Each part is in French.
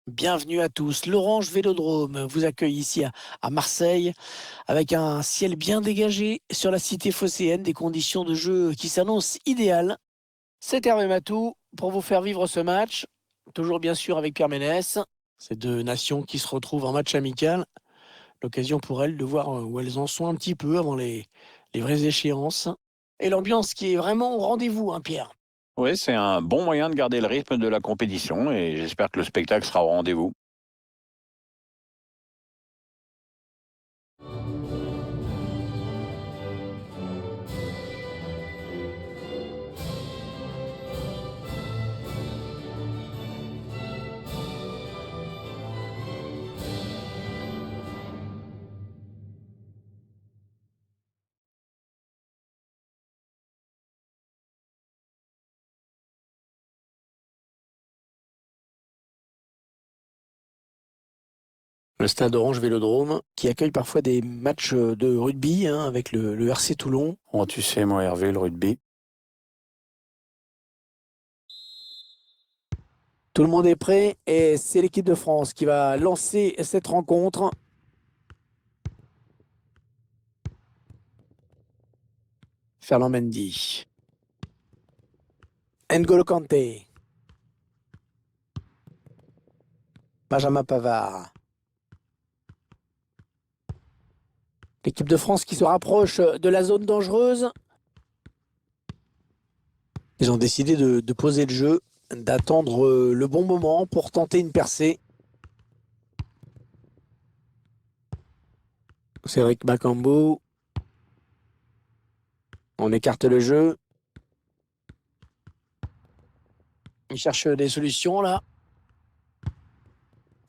Bienvenue à tous. L'Orange Vélodrome vous accueille ici à Marseille avec un ciel bien dégagé sur la cité phocéenne, des conditions de jeu qui s'annoncent idéales. C'est Hervé Matou pour vous faire vivre ce match, toujours bien sûr avec Pierre Ménès. Ces deux nations qui se retrouvent en match amical, l'occasion pour elles de voir où elles en sont un petit peu avant les vraies échéances. Et l'ambiance qui est vraiment au rendez-vous, hein, Pierre. Oui, c'est un bon moyen de garder le rythme de la compétition et j'espère que le spectacle sera au rendez-vous. Le stade Orange Vélodrome, qui accueille parfois des matchs de rugby avec le RC Toulon. Oh, tu sais, moi, Hervé, le rugby. Tout le monde est prêt et c'est l'équipe de France qui va lancer cette rencontre. Ferland Mendy. N'Golo Kanté. Benjamin Pavard. L'équipe de France qui se rapproche de la zone dangereuse. Ils ont décidé de poser le jeu, d'attendre le bon moment pour tenter une percée. Cédric Bakambu. On écarte le jeu. Il cherche des solutions là.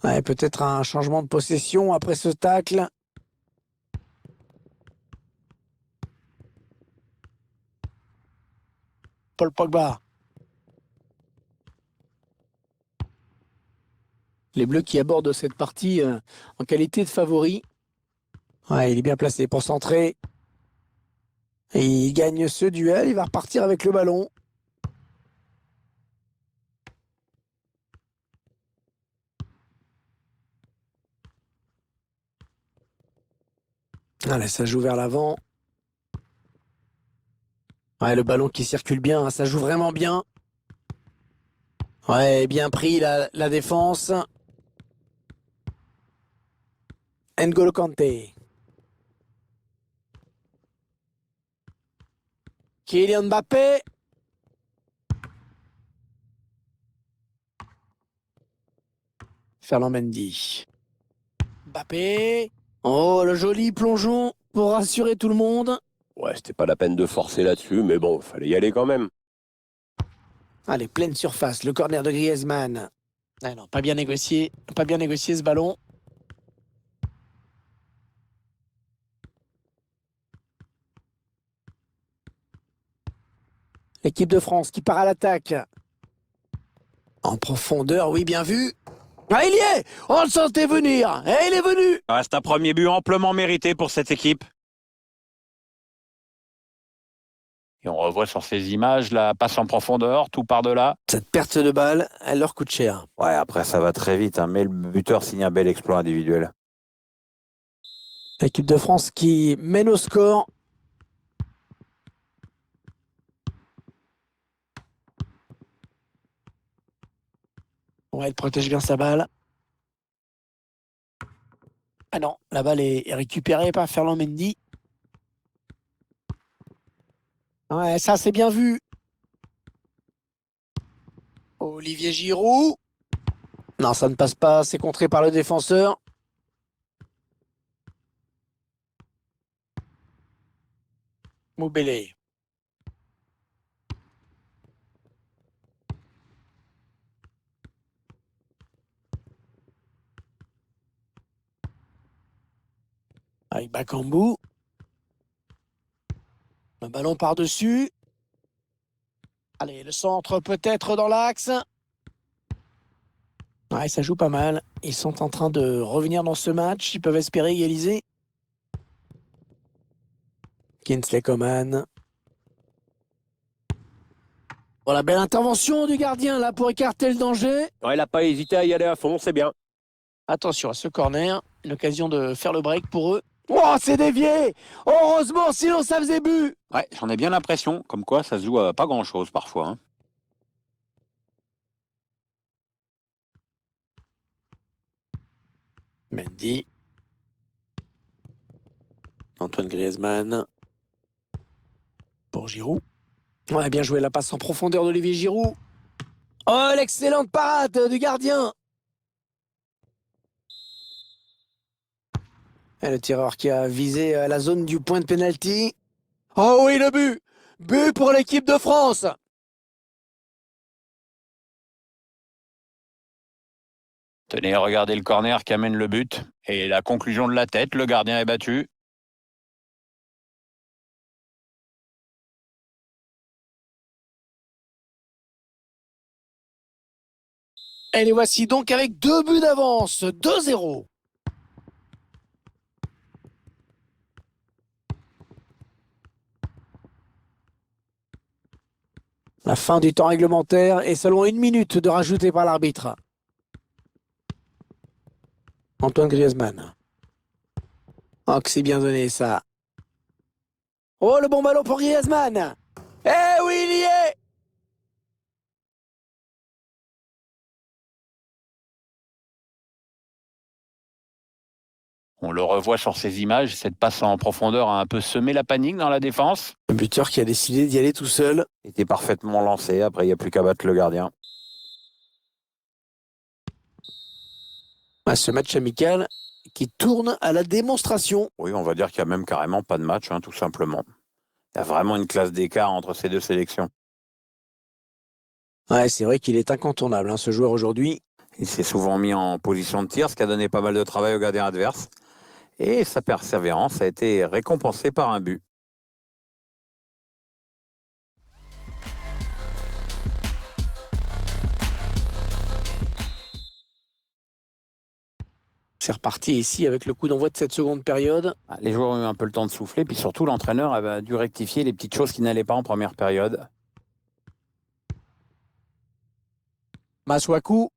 Ouais, peut-être un changement de possession après ce tacle. Paul Pogba. Les Bleus qui abordent cette partie en qualité de favori. Ouais, il est bien placé pour centrer. Et il gagne ce duel. Il va repartir avec le ballon. Allez, ça joue vers l'avant. Ouais, le ballon qui circule bien. Ça joue vraiment bien. Ouais, bien pris la défense. N'Golo Kanté. Kylian Mbappé. Ferland Mendy. Mbappé. Oh, le joli plongeon pour rassurer tout le monde. Ouais, c'était pas la peine de forcer là-dessus, mais bon, fallait y aller quand même. Allez, pleine surface. Le corner de Griezmann. Ah non, pas bien négocié. Pas bien négocié ce ballon. L'équipe de France qui part à l'attaque. En profondeur, oui, bien vu. Ah, il y est. On le sentait venir. Et il est venu. Reste un premier but amplement mérité pour cette équipe. Et on revoit sur ces images la passe en profondeur, tout par-delà. Cette perte de balle, elle leur coûte cher. Ouais, après ça va très vite, hein, mais le buteur signe un bel exploit individuel. L'équipe de France qui mène au score. Ouais, elle protège bien sa balle. Ah non, la balle est récupérée par Ferland Mendy. Ouais, ça c'est bien vu. Olivier Giroud. Non, ça ne passe pas, c'est contré par le défenseur. Moubélé. Avec Bakambu. Le ballon par-dessus. Allez, le centre peut-être dans l'axe. Ouais, ça joue pas mal. Ils sont en train de revenir dans ce match. Ils peuvent espérer égaliser. Kingsley Coman. Voilà, belle intervention du gardien là pour écarter le danger. Ouais, il n'a pas hésité à y aller à fond, c'est bien. Attention à ce corner, une occasion de faire le break pour eux. Oh, c'est dévié! Heureusement, sinon ça faisait but! Ouais, j'en ai bien l'impression, comme quoi ça se joue à pas grand-chose parfois, hein. Mendy. Antoine Griezmann. Pour Giroud. Ouais, bien joué la passe en profondeur d'Olivier Giroud. Oh, l'excellente parade du gardien! Et le tireur qui a visé la zone du point de pénalty. Oh oui, le but! But pour l'équipe de France! Tenez, regardez le corner qui amène le but. Et la conclusion de la tête, le gardien est battu. Et les voici donc avec 2 buts d'avance, 2-0. La fin du temps réglementaire et seulement 1 minute de rajouter par l'arbitre. Antoine Griezmann. Oh, que c'est bien donné ça. Oh, le bon ballon pour Griezmann. Eh oui, il y est! On le revoit sur ces images, cette passe en profondeur a un peu semé la panique dans la défense. Le buteur qui a décidé d'y aller tout seul. Il était parfaitement lancé. Après, il n'y a plus qu'à battre le gardien. Ce match amical qui tourne à la démonstration. Oui, on va dire qu'il n'y a même carrément pas de match, hein, tout simplement. Il y a vraiment une classe d'écart entre ces deux sélections. Ouais, c'est vrai qu'il est incontournable, hein, ce joueur aujourd'hui. Il s'est souvent mis en position de tir, ce qui a donné pas mal de travail au gardien adverse. Et sa persévérance a été récompensée par un but. C'est reparti ici avec le coup d'envoi de cette seconde période. Les joueurs ont eu un peu le temps de souffler, puis surtout l'entraîneur a dû rectifier les petites choses qui n'allaient pas en première période. Masuaku.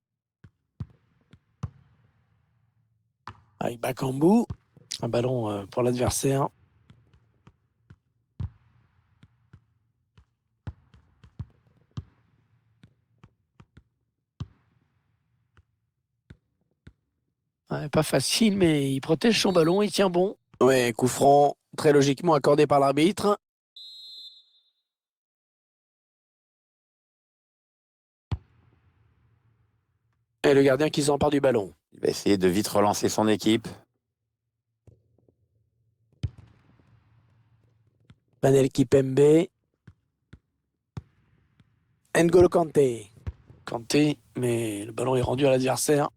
Avec Bakambu. Un ballon pour l'adversaire. Ouais, pas facile, mais il protège son ballon, il tient bon. Ouais, coup franc, très logiquement accordé par l'arbitre. Et le gardien qui s'empare du ballon. Il va essayer de vite relancer son équipe. Panel Kipembe. N'Golo Kanté. Kanté, mais le ballon est rendu à l'adversaire.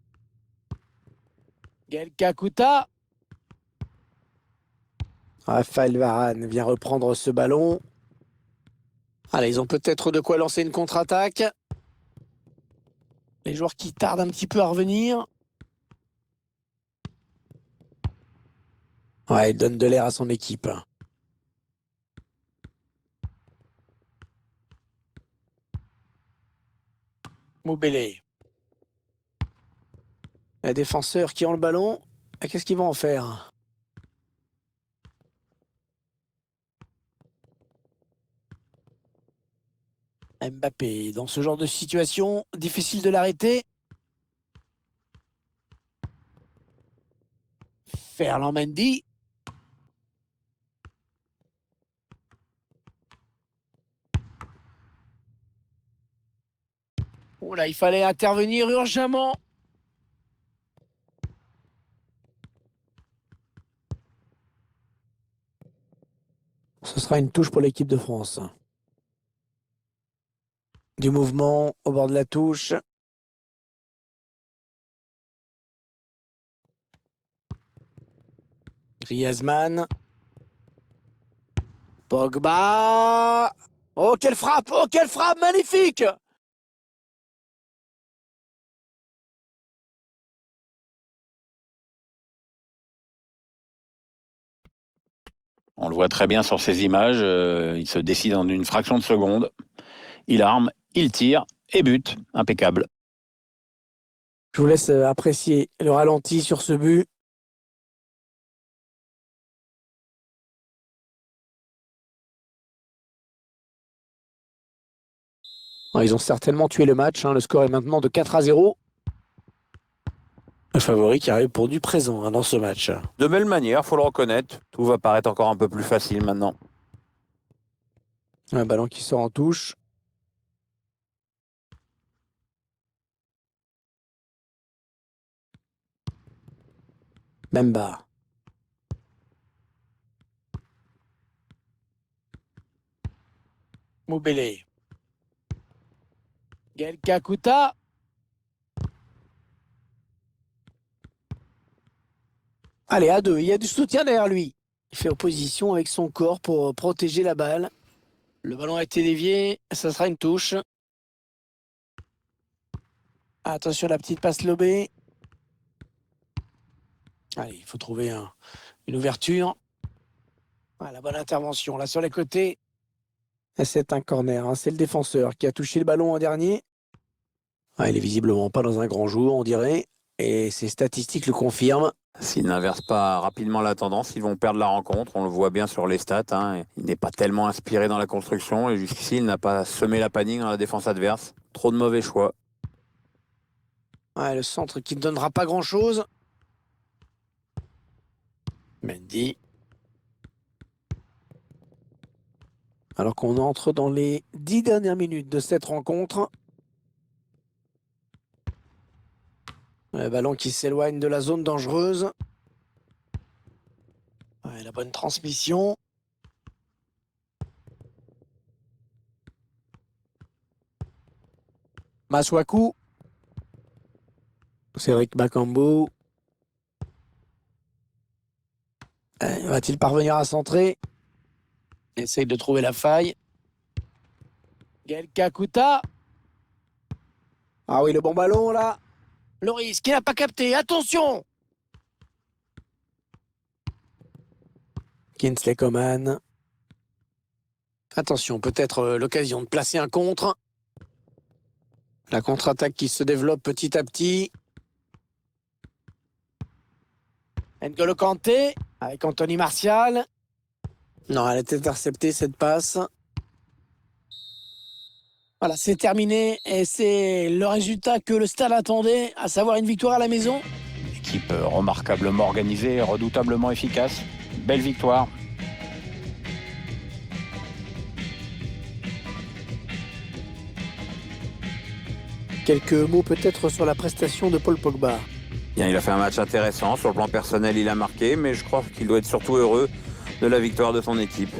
Gaël Kakuta. Raphaël Varane vient reprendre ce ballon. Allez, ils ont peut-être de quoi lancer une contre-attaque. Les joueurs qui tardent un petit peu à revenir. Ouais, il donne de l'air à son équipe. Moubélé. Les défenseurs qui ont le ballon. Et qu'est-ce qu'ils vont en faire? Mbappé, dans ce genre de situation, difficile de l'arrêter. Ferland Mendy. Oh là, il fallait intervenir urgemment. Ce sera une touche pour l'équipe de France. Du mouvement au bord de la touche. Griezmann. Pogba. Oh, quelle frappe! Oh, quelle frappe! Magnifique! On le voit très bien sur ces images, il se décide en une fraction de seconde. Il arme Il tire et bute. Impeccable. Je vous laisse apprécier le ralenti sur ce but. Ils ont certainement tué le match. Le score est maintenant de 4-0. Le favori qui a répondu présent dans ce match. De belle manière, faut le reconnaître. Tout va paraître encore un peu plus facile maintenant. Un ballon qui sort en touche. Bemba. Moubélé. Gaël Kakuta. Allez, à 2. Il y a du soutien derrière lui. Il fait opposition avec son corps pour protéger la balle. Le ballon a été dévié. Ça sera une touche. Attention à la petite passe lobée. Allez, il faut trouver une ouverture. La bonne intervention là sur les côtés. Et c'est un corner. C'est le défenseur qui a touché le ballon en dernier. Il est visiblement pas dans un grand jour, on dirait. Et ses statistiques le confirment. S'ils n'inversent pas rapidement la tendance, ils vont perdre la rencontre. On le voit bien sur les stats. Il n'est pas tellement inspiré dans la construction. Et jusqu'ici, il n'a pas semé la panique dans la défense adverse. Trop de mauvais choix. Le centre qui ne donnera pas grand-chose. Mendy. Alors qu'on entre dans les 10 dernières minutes de cette rencontre. Le ballon qui s'éloigne de la zone dangereuse. La bonne transmission. Masuaku. Cédric Bakambu. Va-t-il parvenir à centrer? Essaye de trouver la faille. Gaël Kakuta. Ah oui, le bon ballon là. Loris qui n'a pas capté. Attention! Kingsley Coman. Attention, peut-être l'occasion de placer un contre. La contre-attaque qui se développe petit à petit. N'Golo Kanté avec Anthony Martial. Non, elle est interceptée cette passe. Voilà, c'est terminé et c'est le résultat que le Stade attendait, à savoir une victoire à la maison. Équipe remarquablement organisée, redoutablement efficace. Belle victoire. Quelques mots peut-être sur la prestation de Paul Pogba. Bien, il a fait un match intéressant. Sur le plan personnel, il a marqué, mais je crois qu'il doit être surtout heureux de la victoire de son équipe.